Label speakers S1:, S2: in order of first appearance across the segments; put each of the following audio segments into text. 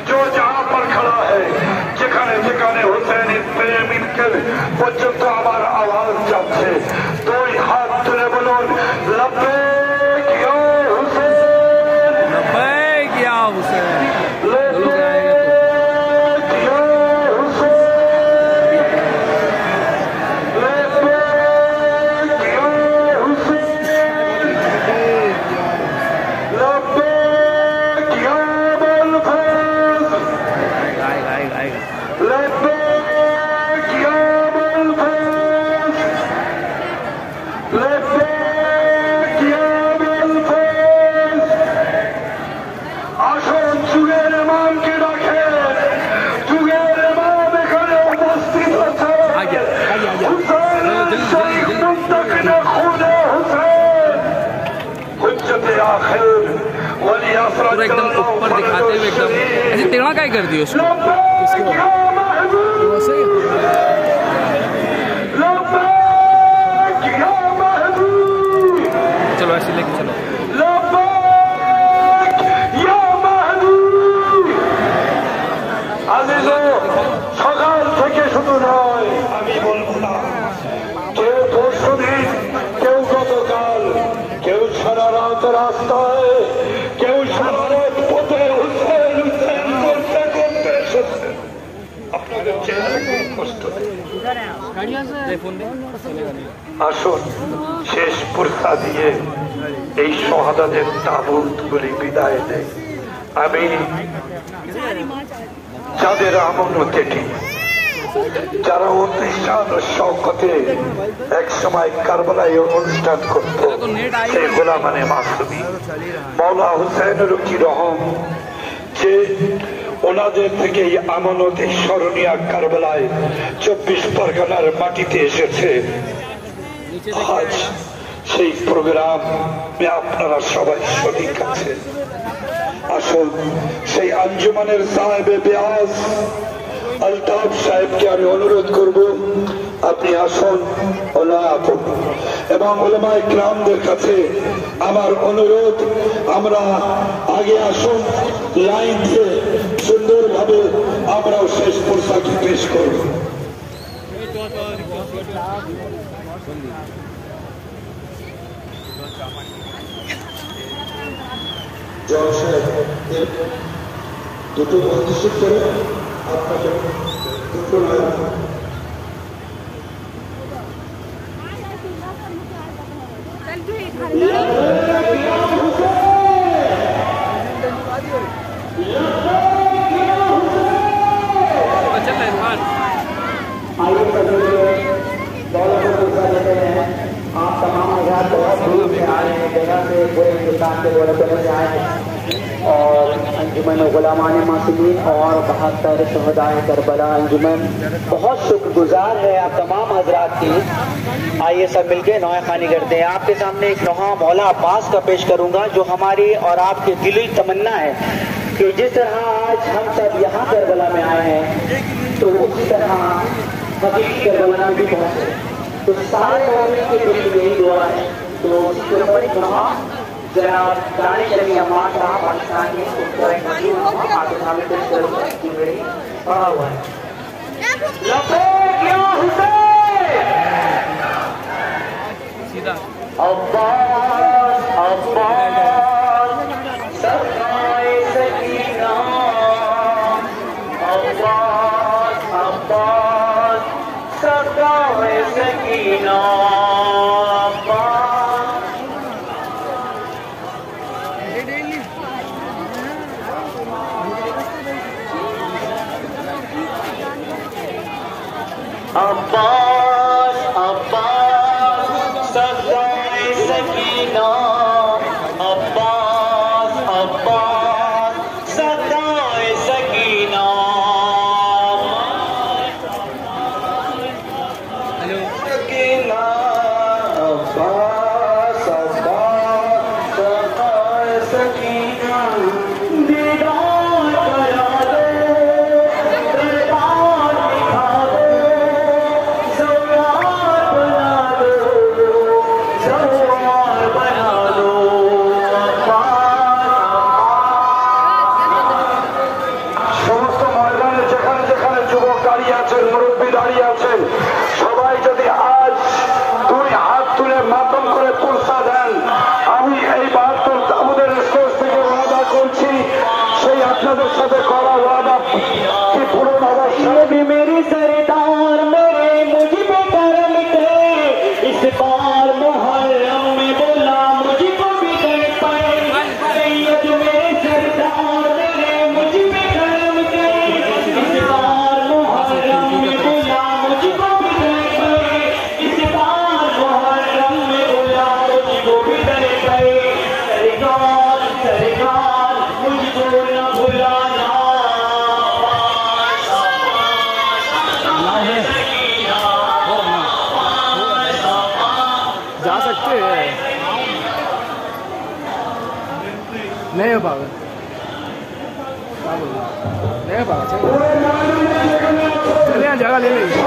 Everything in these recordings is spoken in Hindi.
S1: जो जहां पर खड़ा है যেখানে যেখানে হুসেইন প্রেমিকদের পর্যন্ত আমার আওয়াজ যাচ্ছে দুই হাত তুলে বলুন লব্বৈক ইয়া হুসেইন লব্বৈক ইয়া হুসেইন
S2: पूरा एकदम ऊपर दिखाते हुए एकदम ऐसे टेढ़ा क्या कर दिया उसको चलो ऐसे लेके चलो
S1: সকাল থেকে শুধু নয় আমি বলবো না কেউ পরশুদিন কেউ গতকাল কেউ সারা রাত রাস্তায় কেউ সারা রাত পথে হুসেইন হুসেইন করতে করতে এসেছে আপনাদের চেহারা খুব কষ্ট আসুন শেষ পুরসা দিয়ে এই শাহাদাতের তাবুতগুলি বিদায় দেয় আমি যাদের আমানত এটি যারা অনুষ্ঠান ও শওকতে এক সময় কারবালায় অনুষ্ঠান করত সেই গোলামানে মাসুমি মাওলা হুসেইনের কি রহম যে ওনাদের থেকে এই আমানত স্মরণীয় কারবালায় 24 পরগনার মাটিতে এসেছে আজ সেই প্রোগ্রামে আপনারা সবাই শরীক আছেন আসুন সেই আঞ্জুমানের সাহেবে বেয়াজ আলতাফ সাহেবকে আমি অনুরোধ করব আপনি আসুন এবং উলামায়ে কিরামদের কাছে আমার অনুরোধ আমরা আগে আসুন লাইন দিয়ে সুন্দরভাবে আমরাও শেষ পোশাক পেশ করব দুটো মন্ত্রিসিক করে আপনাকে দুটো आप तमाम हज़ार बहुत दूर से आए हैं जगह से पूरे हिंदुस्तान के वतन से आए हैं और अंजुमन गुलामान मासूमीन और 72 शहदाए करबला अंजुमन बहुत शुक्रगुजार है आप तमाम हजरात की। आइए सब मिलके नौए खानी करते हैं। आपके सामने एक नौहा मौला अब्बास का पेश करूंगा जो हमारी और आपकी दिली तमन्ना है कि जिस तरह आज हम सब यहाँ करबला में आए हैं तो उसी तरह हकीकी करबला में भी पहुंचे तो सारे मोमिन के दिल में यही दुआ है। तो उसके ऊपर एक नौहा जनाब दानिश अली अम्मार साहब पाकिस्तान में उसका एक मशहूर नौहा आपके सामने पेश करूंगा पढ़ा हुआ है लब्बैक या हुसैन अब्बास अब्बास सरकाए सकीना अब्बास अब्बास सरकाए सकीना अब्बास अब्बास सरकाए सकीना अब्बास अब्बास सरकाए सकीना सकीना अब्बास अब्बास सरकाए सकीना दीदार करा दे दरबार दिखा दे আপনাদের সাথে করা ওয়াদা কি পূরণ অবশ্যই। भी मेरी सरदार मेरे मुझको करम के इस बार मुहर्रम में बोला मुझको भी दे पाए सैयद मेरे सरदार मेरे मुझको करम के इस बार मुहर्रम में बोला मुझको भी दे पाए इस बार मुहर्रम में बोला मुझको भी दे पाए सरकार सरकार मुझको न भुलाना
S2: जा सकते हैं नहीं हो पाएगा नहीं हो पाएगा चलिए जगह ले लीजिए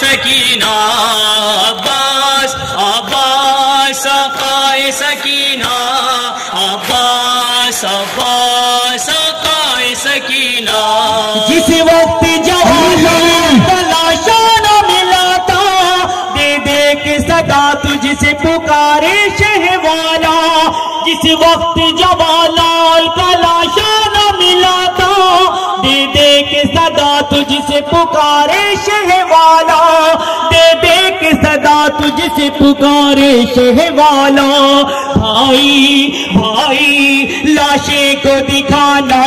S3: सकीना अब्बास अब्बास सकाए सकीना अब्बास अब्बास सकाए सकीना।
S1: जिस वक्त जवाना तलाशा न मिला था दे दे
S3: के सदा तुझसे पुकारे शहवाला, जिस वक्त जवालाल का लाशा न मिला था, दे दे के सदा तुझसे पुकारे शहवाला, दे दे के सदा तुझसे पुकारे शहवाला। भाई भाई लाशे को दिखाना,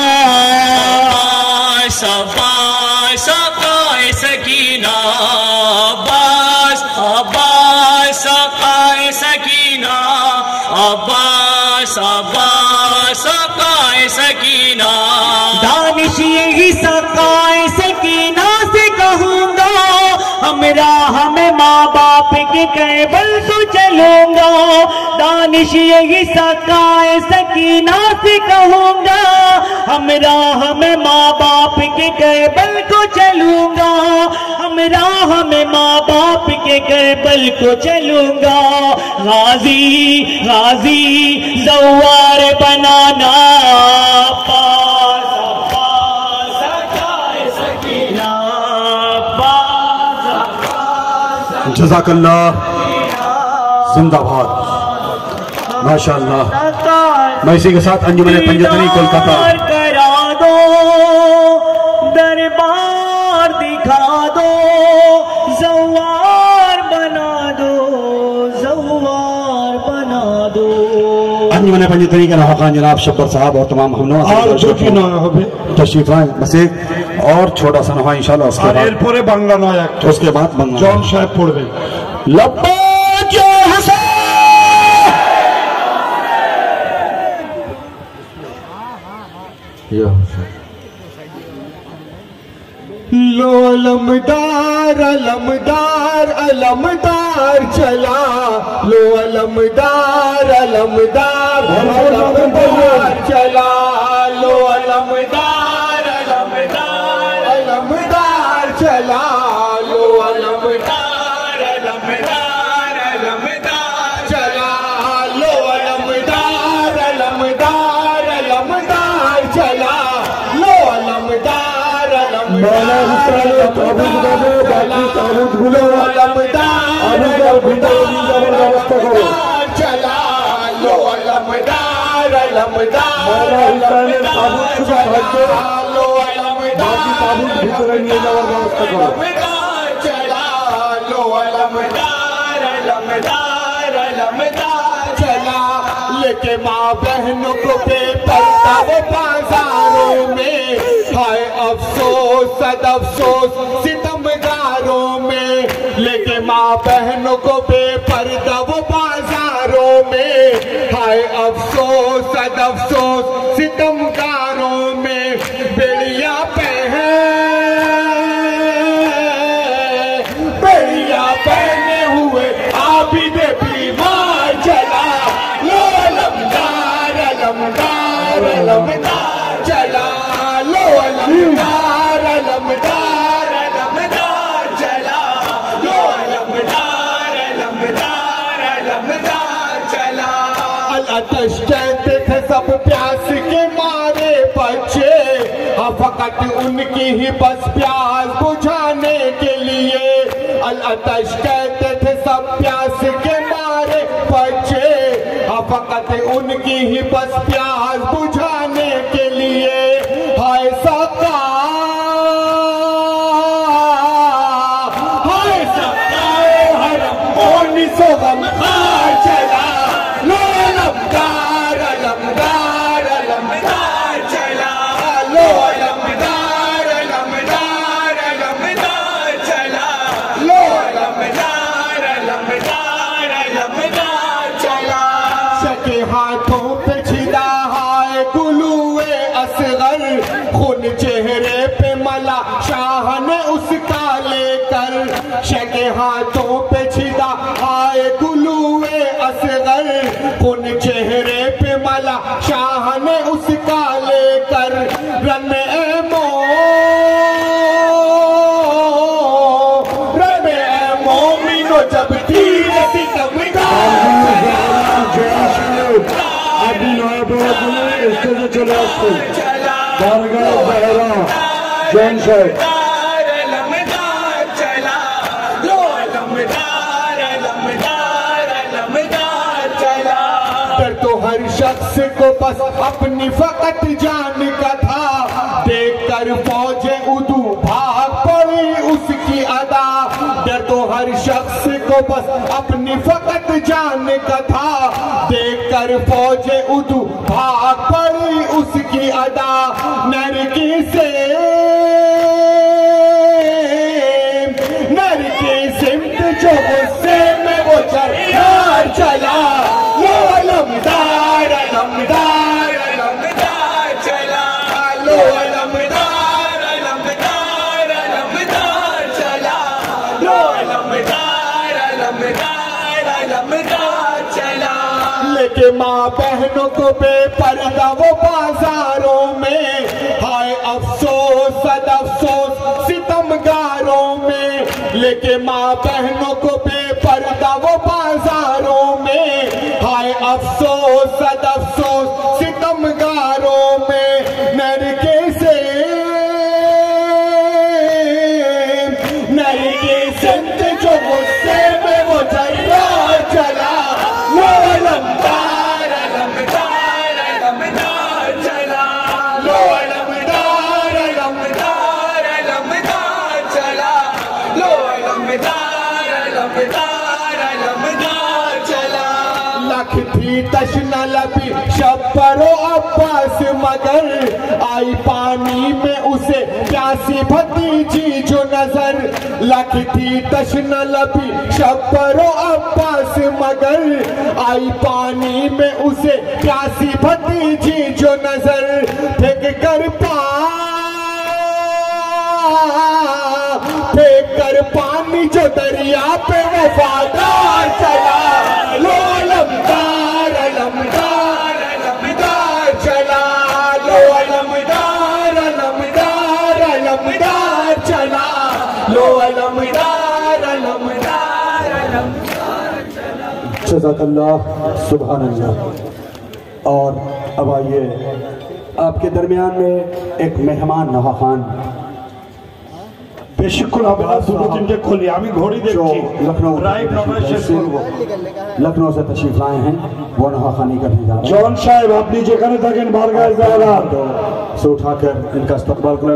S3: अब्बास आकाए सकीना, अब्बास अब्बास आकाए सकीना, अब्बास अब्बास आकाए सकीना। दानिश यही सकाए सकीना से कहूँगा, हमरा हमें माँ बाप के कैबल तो चलूंगा। दानिश यही सकाए सकीना से कहूँगा, हमरा हमें माँ बाप के कैबल को चलूंगा, हमरा हमें माँ बाप के कैबल को चलूंगा। गाजी गाजी ज़वार बनाना,
S4: जज़ाकल्लाह, जिंदाबाद, माशाअल्लाह। मैं इसी के साथ अंजुमन पंजतनी कोलकाता
S3: करा दो, दरबार दिखा दो, ज़वार बना दो, ज़वार बना दो।
S4: अंजुमन पंजतनी के रहाकान जनाब शब्बर साहब और तमाम हमनवा तशरीफ लाएं। बस एक और छोटा सा नहा इंशाल्लाह, उसके बाद
S5: बांग्ला नायक,
S4: तो उसके बाद बांग्ला
S5: जॉन साहब पढ़বে।
S4: लब्बैक या हुसैन,
S5: लो अलमदार अलमदार अलमदार चला, लो अलमदार अलमदार अलमदार चला, लो अलमदार अलमदार अलमदार चला, लो अलमदार अलमदार अलमदार चला, लो अलमदार अलमदार अलमदार चला, लो अलमदार लेके माँ बहनों को बेपरता वो बाजारों में, हाय अफसोस सद अफसोस सितमगारों में, लेके माँ बहनों को बेपर्दा वो बाजारों में, हाय अफसोस सद अफसोस सितमगारों में। बेड़िया पहने हुए आबिद बीमार चला, लो अलमदार अलमदार अलमदार चला, लो अलमदार अलमदार अलमदार चला, लो अलमदार अलमदार अलमदार चला। अल-अतश कहते थे सब प्यास के मारे बच्चे, फकत उनकी ही बस प्यास बुझाने के लिए। अल-अतश कहते थे सब प्यास के मारे बच्चे, फकत उनकी ही बस प्यास बुझाने के लिए। हाय सका हाय सकाए हरम मोनी सो गमखार चला, लो अलमदार अलमदार अलमदार चला, लो अलमदार अलमदार अलमदार चला, लो अलमदार अलमदार अलमदार चला। सके हाथों पे छिदा हाय गुलूए असगर, खून चेहरे पे मला शाह ने उसका लेकर, सके हाथों पे छिदा हाय गुलूए असगर, खून चेहरे पे मला शाह ने उसका लेकर। रन में मोमिनो जब तीर चले আসছে দরগাহ বহরা জৈন সাহেব। शख्स को बस अपनी फकत जान का था, देखकर फौजे उदू भाग पड़ी उसकी अदा। डर तो हर शख्स को बस अपनी फकत जान का था, देखकर फौजे उदू भाग पड़ी उसकी अदा। नरकी सिमत जो गुस्से में वो चरकार चला, लो अलमदार अलमदार अलमदार चला, लो अलमदार अलमदार अलमदार चला, लो अलमदार अलमदार अलमदार चला। लेके माँ बहनों को बेपर्दा वो बाजारों में, हाय अफसोस सद अफसोस सितमगारों में। लेके माँ बहनों को बेपर्दा वो बाजारों में, हाय अफसोस सद अफसोस सितमगारों में। नरके सिमत जो गुस्से में वो जर्रार चला, लो अलमदार अलमदार अलमदार चला, लो अलमदार अलमदार अलमदार चला, लो अलमदार अलमदार अलमदार चला। लख थी तशना लबी शब्बरो अब्बास मगर, आई पानी में उसे प्यासी भतीजी जो नजर। लख थी तशना लबी शब्बरो अब्बास मगर, आई पानी में उसे प्यासी भतीजी जो नजर। फेंक कर पानी जो दरिया पे वफादार चला, लो अलमदार अलमदार अलमदार चला, लो अलमदार अलमदार अलमदार चला, लो अलमदार अलमदार अलमदार चला।
S4: जज़ाकल्लाह सुभान अल्लाह। और अब आइए आपके दरमियान में एक मेहमान नवा खान
S5: बेशुक्र के खोली आमी घोड़ी
S4: जो लखनऊ से तशरीफ लाए हैं, वो नहा खानी का भी
S5: जॉन साहब आप नीचे करने थकें बारगाह ज़ारा
S4: तो से उठाकर इनका इस्तकबाल करें।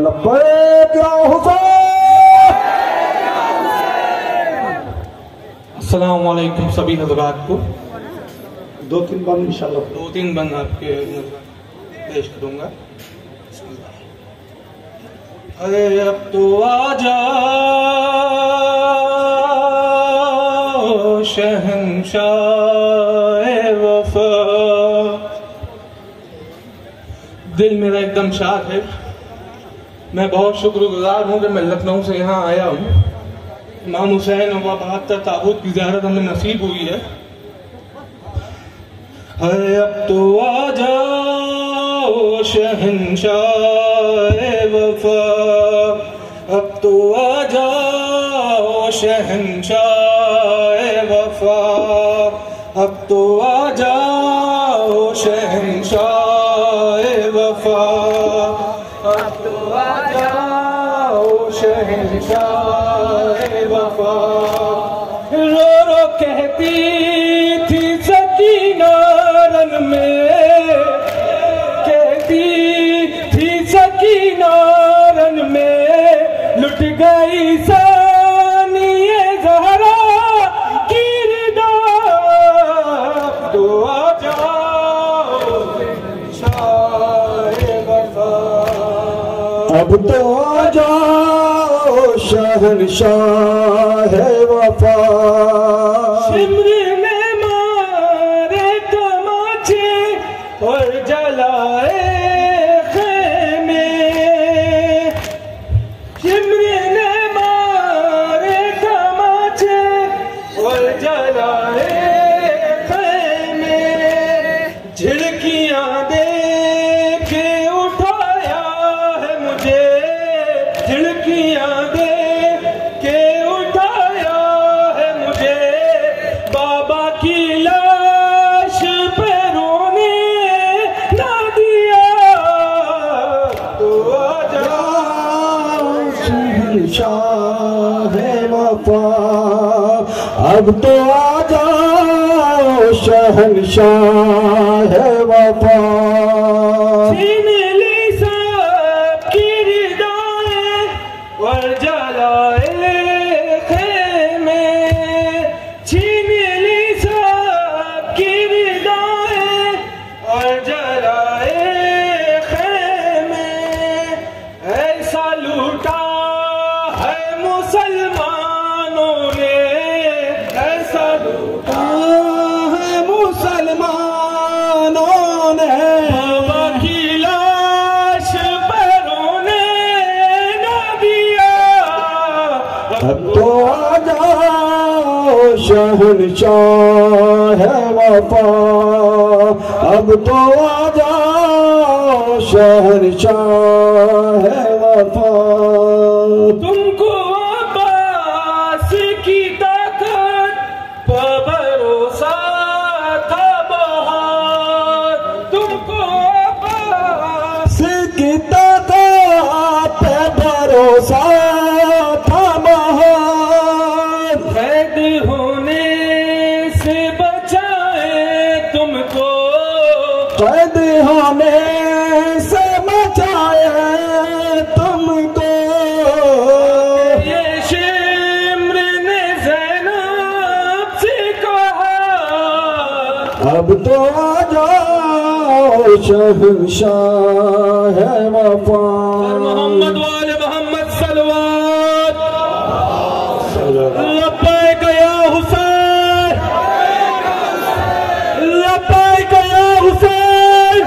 S2: अस्सलाम वालेकुम सभी हज़रात को।
S5: 2-3 बंद इंशाल्लाह
S2: 2-3 बंद आपके पेश करूँगा। अरे अब तो आ जाओ शहंशाह वफा। दिल मेरा एकदम शाद है। मैं बहुत शुक्रगुजार हूँ कि मैं लखनऊ से यहाँ आया हूँ। इमाम हुसैन और 72 ताबूत की ज़ियारत हमें नसीब हुई है। अरे अब तो आ जाओ शहंशाह वफा, अब तो आ जाओ शहंशाह वफा, अब तो आ जाओ शहंशाह वफा, अब तो आ जाओ शहंशाह वफा। रो रो कहती थी सकीना रन में, कहती थी सकीना रन में, लुट गई सानिए ज़हरा की रिदा। तो आ जाओ शहंशाह वफा,
S5: अब तो आ जाओ शहंशाह वफा।
S2: शिमर में मारे तमाचे और जलाए खेमे, शिमर ने मारे तमाचे और जलाए खेमे। झिड़कियां दे के उठाया है मुझे, झिड़कियां दे के उठाया है मुझे। बाबा की लाश पे रोने ना दिया। तो आ जाओ
S5: शहंशाह वफा, अब तो आ जाओ
S4: शहंशाह वफा
S2: छीन ली सबकी रिदाएं और जलाए खेमे, छीन ली सबकी रिदाएं और जलाए खेमे। ऐसा लूटा है मुसलमानों ने, ऐसा लूटा है मुसलमानों ने। बाबा की लाश पर रोने न दिया,
S4: अब तो आ जाओ शहंशाह वफा, अब तो आ जाओ शहंशाह वफा।
S2: तुमको अब्बास की ताकत पर भरोसा था बहुत, तुमको अब्बास
S4: की ताकत पे भरोसा था बहुत।
S2: कैद होने से बचाए तुमको,
S4: कैद होने से बचाए तुमको।
S2: ये शिम्र ने ज़ैनब से कहा,
S4: अब तो आ जाओ शहंशाह वफा।
S2: मोहम्मद वाले मोहम्मद सलवात। लब्बैक या हुसैन, लब्बैक या हुसैन।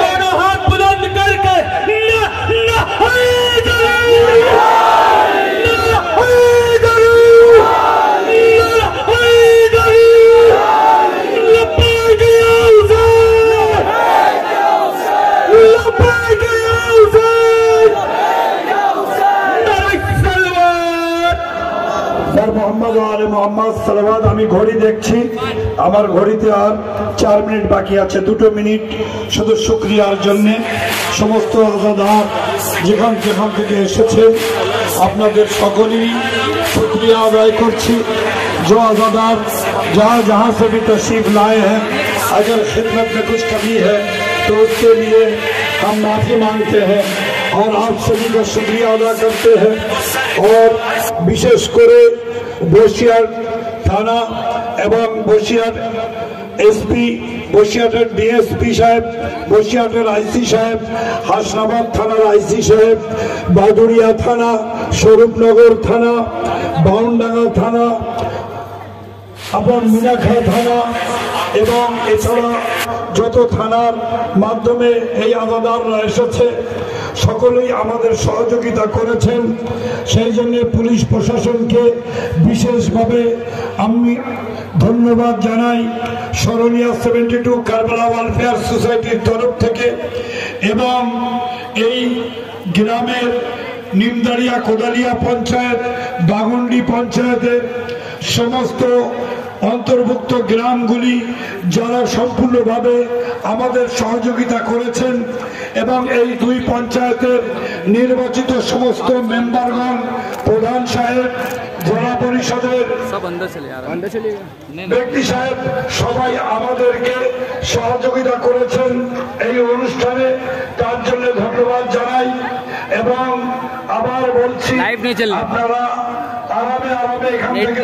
S2: दोनों हाथ बुलंद करके ना ना
S4: মোহাম্মদ আলে মোহাম্মদ সালাওয়াত। আমি ঘড়ি দেখছি, আমার ঘড়িতে আর 4 মিনিট বাকি আছে, 2 মিনিট শুধু শুকরিয়ার জন্য সমস্ত আজাদার যেখান যেখান থেকে এসেছে আপনাদের সকলেরই शुक्रिया अदाय करছি। जो आज़ादार जहाँ जहाँ से भी तशरीफ लाए हैं, अगर खिदमत में कुछ कमी है तो उसके लिए हम माफ़ी मांगते हैं और आप सभी का शुक्रिया अदा करते हैं। और विशेष करे বসিরহাট থানা এবং বসিরহাট এসপি, বসিরহাটের ডিএসপি সাহেব, বসিরহাটের আইসি সাহেব, হাসনাবাদ থানার আইসি সাহেব, বাদুড়িয়া থানা, স্বরূপনগর থানা, বাউনডাঙ্গা থানা, আপনার মিনাখা থানা এবং এছাড়া যত থানার মাধ্যমে এই আজাদাররা এসেছে সকলেই আমাদের সহযোগিতা করেছেন। সেই জন্য পুলিশ প্রশাসনকে বিশেষভাবে আমি ধন্যবাদ জানাই। শরণিয়া 72 কারবালা ওয়েলফেয়ার সোসাইটির তরফ থেকে এবং এই গ্রামের নিমদারিয়া কোদালিয়া পঞ্চায়েত, বাগন্ডি পঞ্চায়েতের সমস্ত অন্তর্ভুক্ত গ্রামগুলি যারা সম্পূর্ণভাবে আমাদের সহযোগিতা করেছেন এবং এই 2 পঞ্চায়েতের নির্বাচিত সমস্ত মেম্বারগণ, প্রধান সাহেব, জেলা পরিষদের ব্যক্তি সাহেব সবাই আমাদেরকে সহযোগিতা করেছেন এই অনুষ্ঠানে, তার জন্য ধন্যবাদ জানাই। এবং আবার বলছি আপনারা আরামে আরামে এখান থেকে